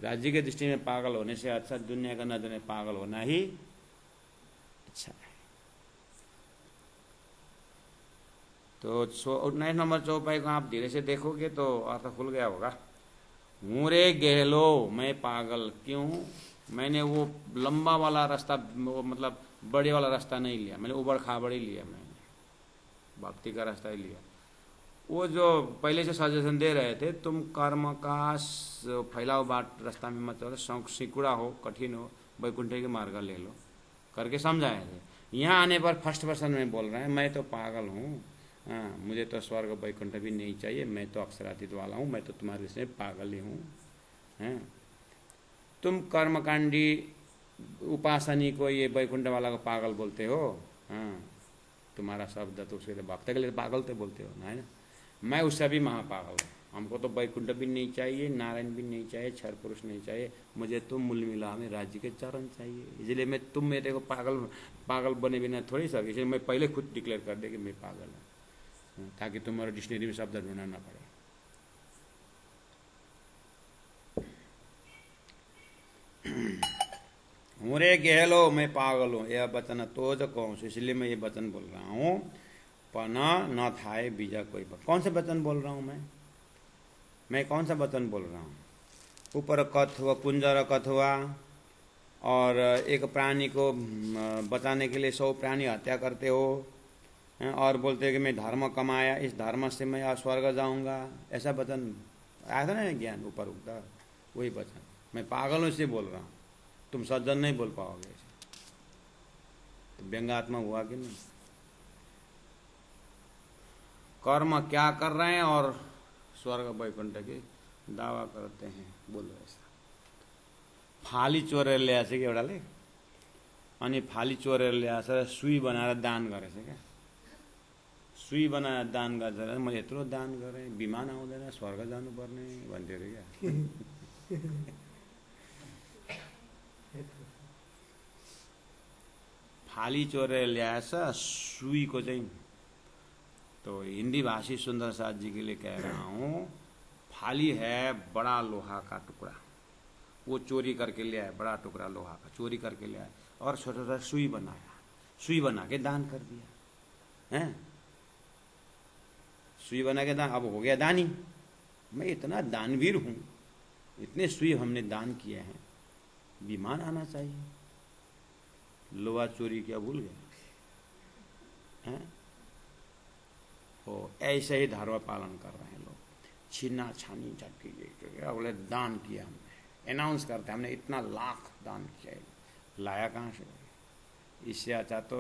राज्य के दृष्टि में पागल होने से अच्छा दुनिया का नजर में पागल होना ही अच्छा है। तो 19 नंबर चौपाई को आप धीरे से देखोगे तो अर्थ खुल गया होगा। मुरे गहलो मैं पागल क्यों, मैंने वो लंबा वाला रास्ता, मतलब बड़े वाला रास्ता नहीं लिया, मैंने उबड़ खाबड़ ही लिया, मैंने भक्ति का रास्ता ही लिया। वो जो पहले से सजेशन दे रहे थे, तुम कर्म का फैलाओ बाट रास्ता में मत चलो, सिकुड़ा हो कठिन हो, वैकुंठ के मार्ग ले लो करके समझाए थे। यहाँ आने पर फर्स्ट पर्सन में बोल रहे हैं मैं तो पागल हूँ, हाँ मुझे तो स्वर्ग वैकुंठ भी नहीं चाहिए, मैं तो अक्षरातीत वाला हूँ, मैं तो तुम्हारे से पागल ही हूँ। हैं तुम कर्मकांडी उपासनी को ये वैकुंठ वाला को पागल बोलते हो, हाँ तुम्हारा शब्द तो उसके भक्त के लिए पागल तो बोलते हो ना, है ना। मैं उससे भी महापागल हूँ, हमको तो वैकुंठ भी नहीं चाहिए, नारायण भी नहीं चाहिए, क्षर पुरुष नहीं चाहिए, मुझे तुम मूल मिला में राज्य के चरण चाहिए। इसलिए मैं तुम मेरे को पागल बने बिना थोड़ी सके, इसलिए मैं पहले खुद डिक्लेयर कर दे कि मैं पागल हूँ, ताकि तुम्हारे डिक्शनरी में शब्द ढूंढना ना पड़े। मुरे गहलो मैं पागल हूँ, यह वचन तो जो कहूँ, इसलिए मैं ये वचन बोल रहा हूँ। पना न थाए बीजा कोई कौन से वचन बोल रहा हूँ मैं कौन सा वचन बोल रहा हूँ। ऊपर कथ हुआ, कुंजर कथ हुआ, और एक प्राणी को बचाने के लिए 100 प्राणी हत्या करते हो, और बोलते हैं कि मैं धर्म कमाया, इस धर्म से मैं स्वर्ग जाऊंगा, ऐसा वचन आया था ना ज्ञान ऊपर उगता, वही वचन। मैं पागल हूँ इसलिए बोल रहा हूँ, तुम सज्जन नहीं बोल पाओगे। तो व्यंगात्मा हुआ कि नहीं। कर्म क्या कर रहे हैं और स्वर्ग वैकुंठ के दावा करते हैं, बोलो ऐसा। फाली चोरेर ल्याएछ कि एउटाले, अनि फाली चोरेर ल्याएछ सुई बनाएर दान गरेछ क्या। सुई बनाएर दान गर्छ, म यत्रो दान गरेँ, विमान आउँदैन, स्वर्ग जानुपर्ने भन्थ्यो अरे क्या। फाली चोरेर ल्याएछ सुईको चाहिँ, तो हिंदी भाषी सुंदर साथ जी के लिए कह रहा हूँ, फाली है बड़ा लोहा का टुकड़ा, वो चोरी करके ले आया, बड़ा टुकड़ा लोहा का चोरी करके ले आया, और छोटा छोटा सुई बनाया, सुई बना के दान कर दिया, हैं सुई बना के दान, अब हो गया दानी। मैं इतना दानवीर हूँ, इतने सुई हमने दान किए हैं, विमान आना चाहिए, लोहा चोरी किया भूल गया, हैं। तो ऐसे ही धर्म पालन कर रहे हैं लोग, छीना छानी झटकी, बोले दान किया हमने, अनाउंस करते हमने इतना लाख दान किया, लाया कहाँ से। इससे अच्छा तो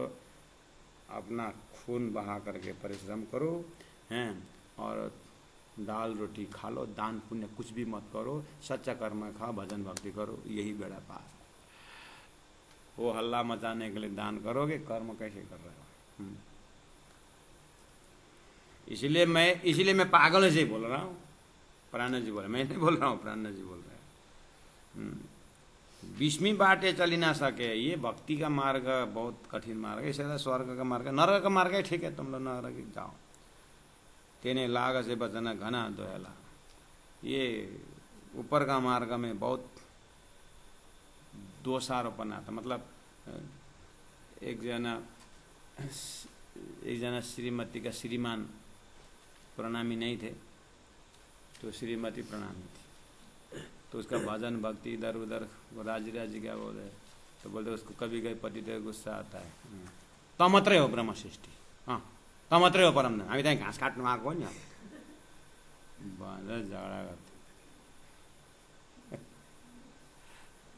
अपना खून बहा करके परिश्रम करो, हैं, और दाल रोटी खा लो, दान पुण्य कुछ भी मत करो, सच्चा कर्म खाओ, भजन भक्ति करो, यही बेड़ा पार। वो हल्ला मचाने के लिए दान करोगे, कर्म कैसे कर रहे हो। इसीलिए मैं पागल से बोल रहा हूँ। प्राणनाथ जी बोल रहे, मैं नहीं बोल रहा हूँ, प्राणनाथ जी बोल रहे हैं। 20वीं बाटे चली ना सके, ये भक्ति का मार्ग बहुत कठिन मार्ग है, इसलिए स्वर्ग का मार्ग, नरक का मार्ग है, ठीक है तुम लोग नरक जाओ, तेने लाग से बचना घना दोहला। ये ऊपर का मार्ग में बहुत दोषारोपण आता, मतलब एक जना श्रीमती का श्रीमान प्रणामी नहीं थे, तो श्रीमती प्रणामी थी, तो उसका भजन भक्ति इधर उधर राजी क्या बोलते, तो बोलते उसको कभी कभी पति देव गुस्सा आता है, त मात्रै हो ब्रह्म सृष्टि, त मात्रै हो परम, हामी त्यहाँ घाँस काट्नु आएको हो नि भनेर झगडा गर्थे।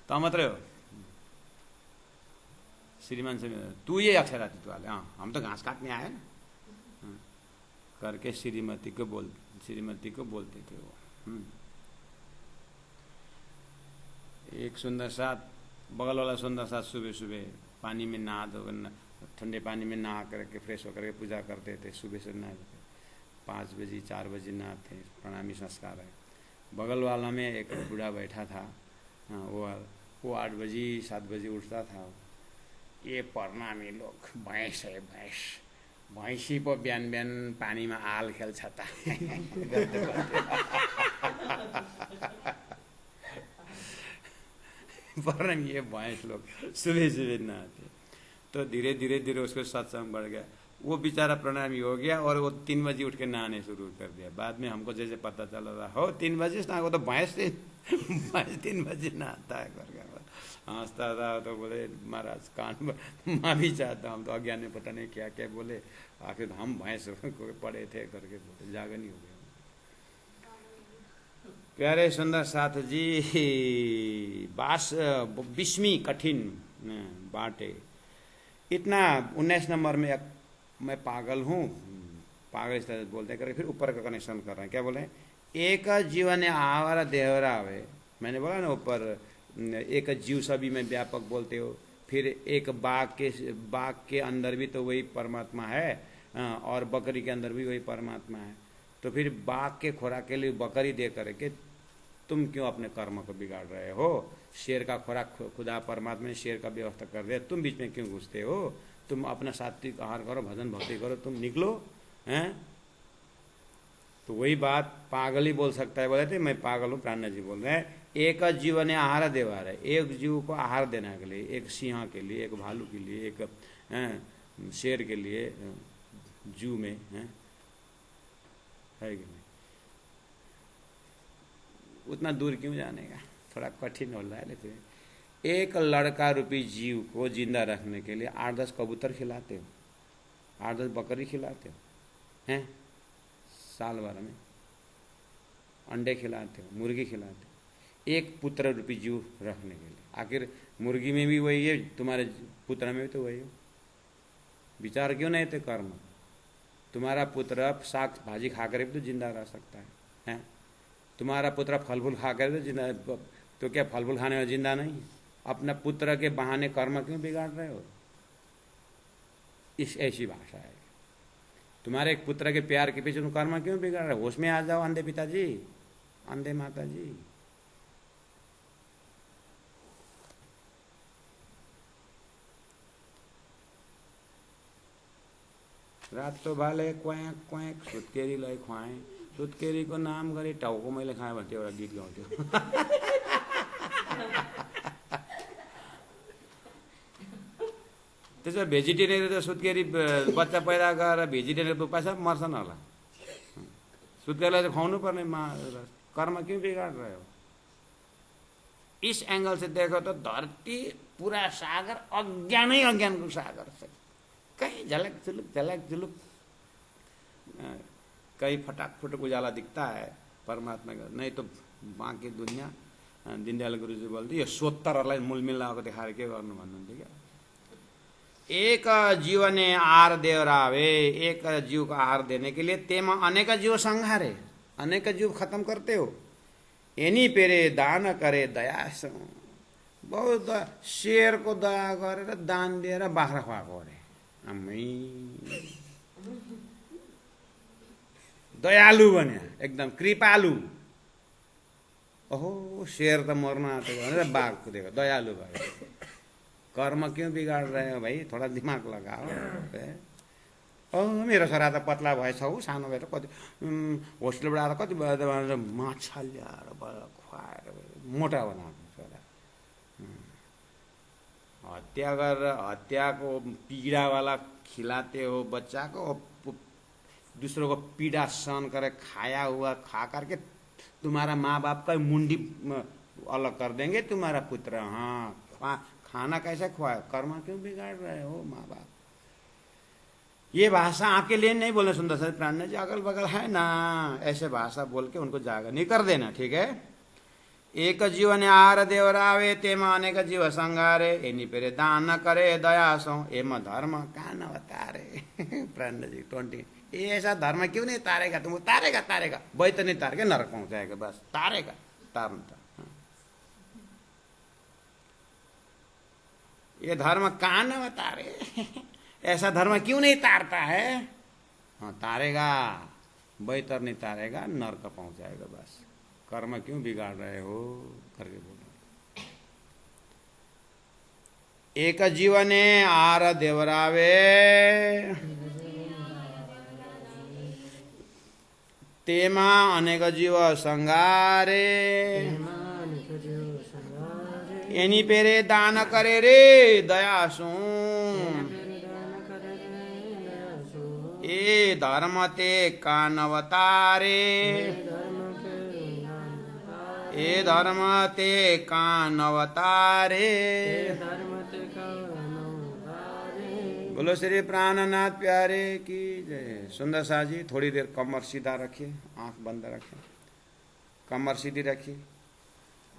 त कहाँ मत रहे हो? श्रीमान से तू ये अक्षरातीत वाले, हाँ हम तो घास काटने आए ना, हाँ, करके श्रीमती को बोलते थे वो। एक सुंदर साथ, बगल वाला सुंदर साथ सुबह सुबह पानी में नहा दो, ठंडे पानी में नहा करके फ्रेश होकर के पूजा करते थे। सुबह से नहा 5 बजे 4 बजे नहाते, प्रणामी संस्कार है। बगल वाला में एक बूढ़ा बैठा था, हाँ, वो 8 बजे 7 बजे उठता था। ये प्रणामी लोग भैंस है, भैंसी को बिहान बिहान पानीमा आल खेल्छ त प्रणामी ये भैंस लोग सुबह सुबह नहाते। तो धीरे धीरे उसको सत्संग बढ़ गया। वो बेचारा प्रणामी हो गया और वो 3 बजे उठ के नहाने शुरू कर दिया। बाद में हमको जैसे पता चला था, हो 3 बजे नहा, वो तो भैंस 3 बजे नहाता है करके हंसता था। तो बोले महाराज कान माफी चाहता, हम तो अज्ञान में पता नहीं क्या क्या बोले, आखिर तो हम भैंस को पड़े थे करके बोले, जागन ही हो गया। प्यारे सुंदर साथ जी, बास 20वीं कठिन बाटे। इतना 19 नंबर में मैं पागल हूँ, पागल इस तरह बोलते करके फिर ऊपर का कनेक्शन कर रहे हैं। क्या बोले? एक जीवन आवारा देहरा है। मैंने बोला ना ऊपर, एक जीव सभी में व्यापक बोलते हो। फिर एक बाघ के अंदर भी तो वही परमात्मा है, और बकरी के अंदर भी वही परमात्मा है। तो फिर बाघ के खुराक के लिए बकरी दे करके तुम क्यों अपने कर्म को बिगाड़ रहे हो? शेर का खुराक खुदा परमात्मा ने शेर का व्यवस्था कर दिया, तुम बीच में क्यों घुसते हो? तुम अपना सात्विक आहार करो, भजन भक्ति करो, तुम निकलो हैं। तो वही बात पागल ही बोल सकता है। बोले थे मैं पागल हूँ, प्राणा जी बोल रहे हैं। एक जीवन आहार देवार है, एक जीव को आहार देने के लिए, एक सिंह के लिए, एक भालू के लिए, एक शेर के लिए जू में है कि नहीं? उतना दूर क्यों जाने का, थोड़ा कठिन हो रहा है। लेकिन एक लड़का रूपी जीव को जिंदा रखने के लिए 8-10 कबूतर खिलाते हो, 8-10 बकरी खिलाते हो, हैं साल भर में अंडे खिलाते हो, मुर्गी खिलाते हो, एक पुत्र रूपी जीव रखने के लिए। आखिर मुर्गी में भी वही है, तुम्हारे पुत्र में भी तो वही हो। विचार क्यों नहीं थे कर्म? तुम्हारा पुत्र साग भाजी खाकर भी तो जिंदा रह सकता है, हैं? तुम्हारा पुत्र फल फूल खाकर तो जिंदा, तो क्या फल फूल खाने में जिंदा नहीं? अपना पुत्र के बहाने कर्म क्यों बिगाड़ रहे हो? इस ऐसी भाषा है। तुम्हारे एक पुत्र के प्यार के पीछे तुम कर्म क्यों बिगाड़ रहे हो? होश में आ जाओ अंधे पिताजी, अंधे माता जी। रात तो भाले क्वाक क्वाक सुत्केरीलाई खुवाएँ, सुत्केरीको नाम गरी टाउको मैले खाएँ भन्थ्यो, एउटा गीत गाउँथ्यो। त्यसो भेजिटेरियन त सुत्केरी बच्चा पैदा गरेर भेजिटेरियन उपास मर्छन् होला। सुत्केरीलाई चाहिँ खुवाउनु पर्ने, कर्म क्यों बिगाड़ रहे हो? इस एंगल से देखो तो धरती पूरा सागर अज्ञान ही अज्ञान को सागर से कहीं झलक झुलुक कहीं फटाक फुटक उजाला दिखता है परमात्मा का, नहीं तो बाकी दुनिया। दीनदयाल गुरुजी बोल्थे यो सोत्तरहरूलाई मूल मिलाएको देखाएर के गर्नु भन्नुहुन्थ्यो क्या। एक जीव ने आहार दे रावे, एक जीव को आहार देने के लिए तेमा अनेक जीव संहारे, अनेक जीव खत्म करते हो। एनी पेरे दान करे दया, बहुत शेर को दया गरेर दान दिएर बाख्रा खुवाएको अरे। दयालु बन्या, एकदम कृपालु। ओहो शेर त मर्न आँटेको भनेर बाघ कुदेको, दयालु भयो। कर्म क्यों बिगाड़ रहे हो भाई? थोड़ा दिमाग लगाओ। मेरो छोरा त पतला भएछ हौ, सानो भएर कति होस्टेलबाट आएर कति भयो माछा ल्याएर खुवाएर मोटा बनाएको छोरा। हत्या गरेर हत्याको पीड़ा वाला खिलाते हो बच्चा को, दूसरों को पीड़ा सहन करे खाया हुआ खा करके तुम्हारा माँ बाप का मुंडी अलग कर देंगे तुम्हारा पुत्र। हाँ, खाना कैसे खुआए? कर्म क्यों बिगाड़ रहे हो माँ बाप? ये भाषा आपके लिए नहीं बोलना सुंदर सर प्राण जी, अगल बगल है ना, ऐसे भाषा बोल के उनको जागर नहीं कर देना, ठीक है? एक जीवन आर देवरावे तेमा अनेक जीव संगारे एनी पेरे दान करे दया सो एम धर्म कहाँ न तारे। प्राण जी 20 ये ऐसा धर्म क्यों नहीं तारेगा, तुम तारेगा तारेगा वही तो नहीं तार के नरक पहुंचाएगा, बस तारेगा तारता। ये धर्म कहाँ न तारे। ऐसा धर्म क्यों नहीं तारता है। हाँ तारेगा, वही तर नहीं तारेगा, नरक पहुंचाएगा बस। कर्म क्यों बिगाड़ रहे हो करके बोला। एक जीवने आर देवरावे तेमा अनेक जीव संगारे एनी पेरे दान करे रे दयासु ए धर्म ते कानवतारे ए धर्म ते कानवतारे। बोलो श्री प्राणनाथ प्यारे की जय। सुंदर शाह जी थोड़ी देर कमर सीधा रखिए, आंख बंद रखिए, कमर सीधी रखिए,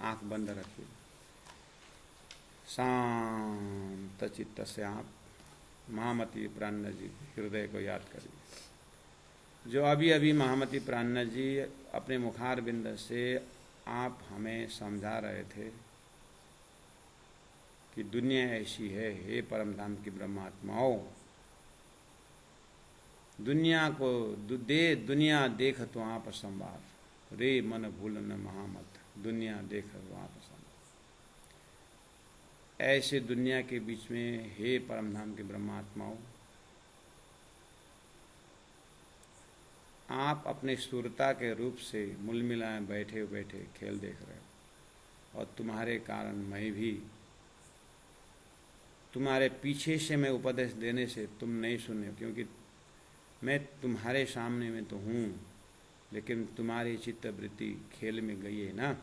आंख बंद रखिए, शांत चित्त से आप महामती प्राणनाथ जी हृदय को याद करिए। जो अभी अभी महामती प्राणनाथ जी अपने मुखार बिंद से आप हमें समझा रहे थे कि दुनिया ऐसी है, हे परम धाम की ब्रह्मात्माओं, दुनिया को दुनिया देख तो आप संवार रे मन भूल न महामत, दुनिया देख तो आप संवार। ऐसे दुनिया के बीच में हे परम धाम के ब्रह्मात्माओं, आप अपने सुरता के रूप से मुलमिलाए बैठे बैठे खेल देख रहे हो, और तुम्हारे कारण मैं भी, तुम्हारे पीछे से मैं उपदेश देने से तुम नहीं सुने, क्योंकि मैं तुम्हारे सामने में तो हूँ, लेकिन तुम्हारी चित्तवृत्ति खेल में गई है ना,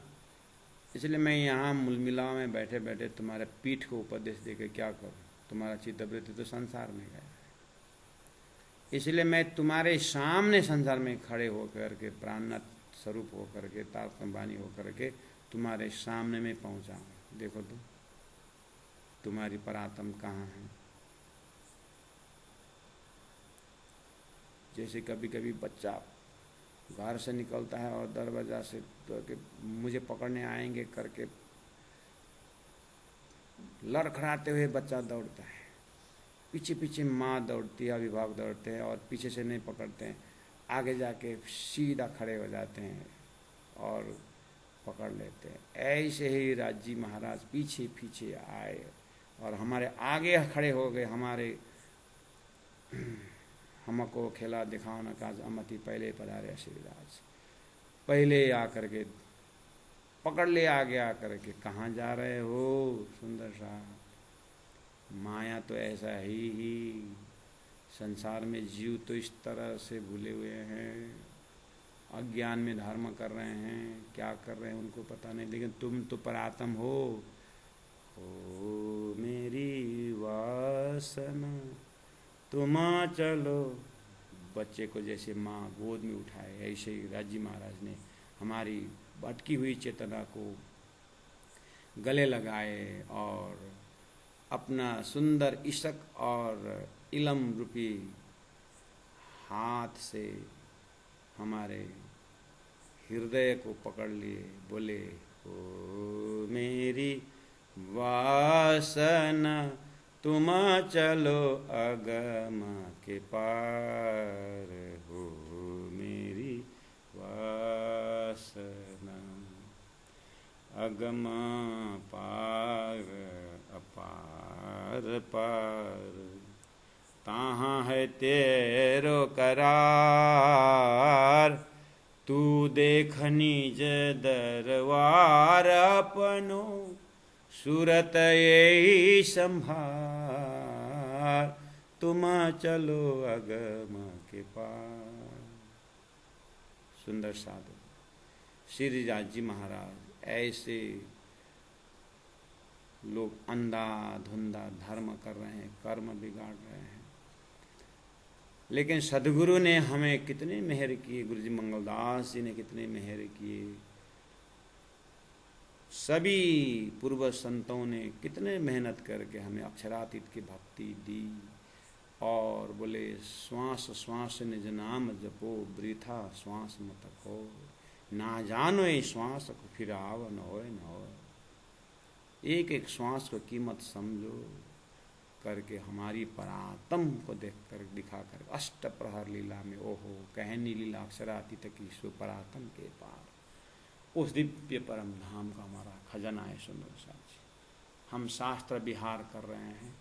इसलिए मैं यहाँ मुलमिला में बैठे बैठे तुम्हारे पीठ को उपदेश देकर क्या करूँ, तुम्हारा चित्तवृत्ति तो संसार में गया। इसलिए मैं तुम्हारे सामने संसार में खड़े होकर के प्राणनाथ स्वरूप होकर के तारतंबानी होकर के तुम्हारे सामने में पहुँचा हूँ। देखो तो तुम्हारी परात्म कहाँ है। जैसे कभी कभी बच्चा घर से निकलता है और दरवाजा से तो कि मुझे पकड़ने आएंगे करके लड़खड़ाते हुए बच्चा दौड़ता है, पीछे पीछे माँ दौड़ती है, अभिभावक दौड़ते हैं और पीछे से नहीं पकड़ते हैं, आगे जाके सीधा खड़े हो जाते हैं और पकड़ लेते हैं। ऐसे ही राजी महाराज पीछे पीछे आए और हमारे आगे खड़े हो गए। हमारे हमको खेला दिखाना का अमति पहले पधारे श्रीराज, पहले आकर के पकड़ ले, आगे आकर के कहाँ जा रहे हो सुंदर साहब। माया तो ऐसा ही संसार में जीव तो इस तरह से भूले हुए हैं, अज्ञान में धर्म कर रहे हैं, क्या कर रहे हैं उनको पता नहीं, लेकिन तुम तो परात्म हो। ओ मेरी वासना तुम चलो, बच्चे को जैसे माँ गोद में उठाए, ऐसे ही राजी महाराज ने हमारी भटकी हुई चेतना को गले लगाए और अपना सुंदर इशक और इलम रूपी हाथ से हमारे हृदय को पकड़ लिए, बोले ओ मेरी वासना तुम चलो अगम के पार, हो मेरी वासना अगम पार अपार पार, ताहाँ है तेरो करार, तू देख निज दरबार अपनो, सूरत यही संभार, तुम चलो अगम के पार। सुंदर साधु श्री राजी महाराज, ऐसे लोग अंधा धुंधा धर्म कर रहे हैं, कर्म बिगाड़ रहे हैं, लेकिन सदगुरु ने हमें कितने मेहर किए, गुरु जी मंगलदास जी ने कितने मेहर किए। सभी पूर्व संतों ने कितने मेहनत करके हमें अक्षरातीत की भक्ति दी। और बोले श्वास श्वास निज नाम जपो, वृथा श्वास मत खो, ना जानो ये श्वास को फिर आव न होए न होए। एक एक श्वास को कीमत समझो करके हमारी परात्म को देख कर दिखा कर अष्ट प्रहर लीला में ओहो कहनी लीला अक्षरातीत की सुपरातम के पार, उस दिव्य परम धाम का हमारा खजाना है। सुंदर साथी, हम शास्त्र विहार कर रहे हैं।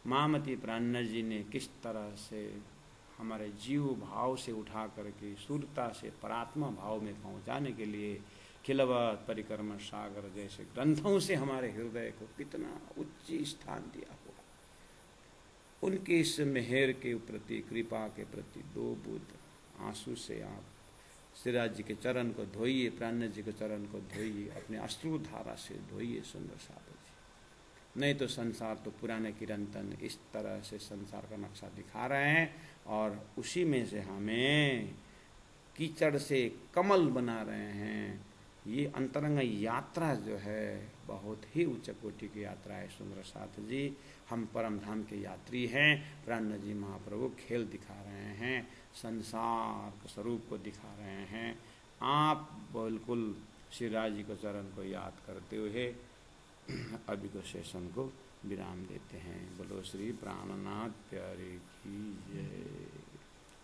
मामती प्राण जी ने किस तरह से हमारे जीव भाव से उठा करके सूरता से परात्मा भाव में पहुंचाने के लिए खिलवत परिक्रम सागर जैसे ग्रंथों से हमारे हृदय को कितना उच्च स्थान दिया होगा। उनके इस मेहर के प्रति, कृपा के प्रति दो बूंद आंसू से आप श्रीराज जी के चरण को धोइए, प्राण जी के चरण को धोइए, अपने अश्रु धारा से धोइए सुंदर साधु जी। नहीं तो संसार तो पुराने किरंतन इस तरह से संसार का नक्शा दिखा रहे हैं और उसी में से हमें कीचड़ से कमल बना रहे हैं। ये अंतरंग यात्रा जो है बहुत ही उच्च कोटि की यात्रा है सुंदर साथ जी। हम परम धाम के यात्री हैं। प्राण जी महाप्रभु खेल दिखा रहे हैं, संसार स्वरूप को दिखा रहे हैं। आप बिल्कुल श्री राज जी को चरण को याद करते हुए अभी को सेशन को विराम देते हैं। बोलो श्री प्राणनाथ प्यारे की जय।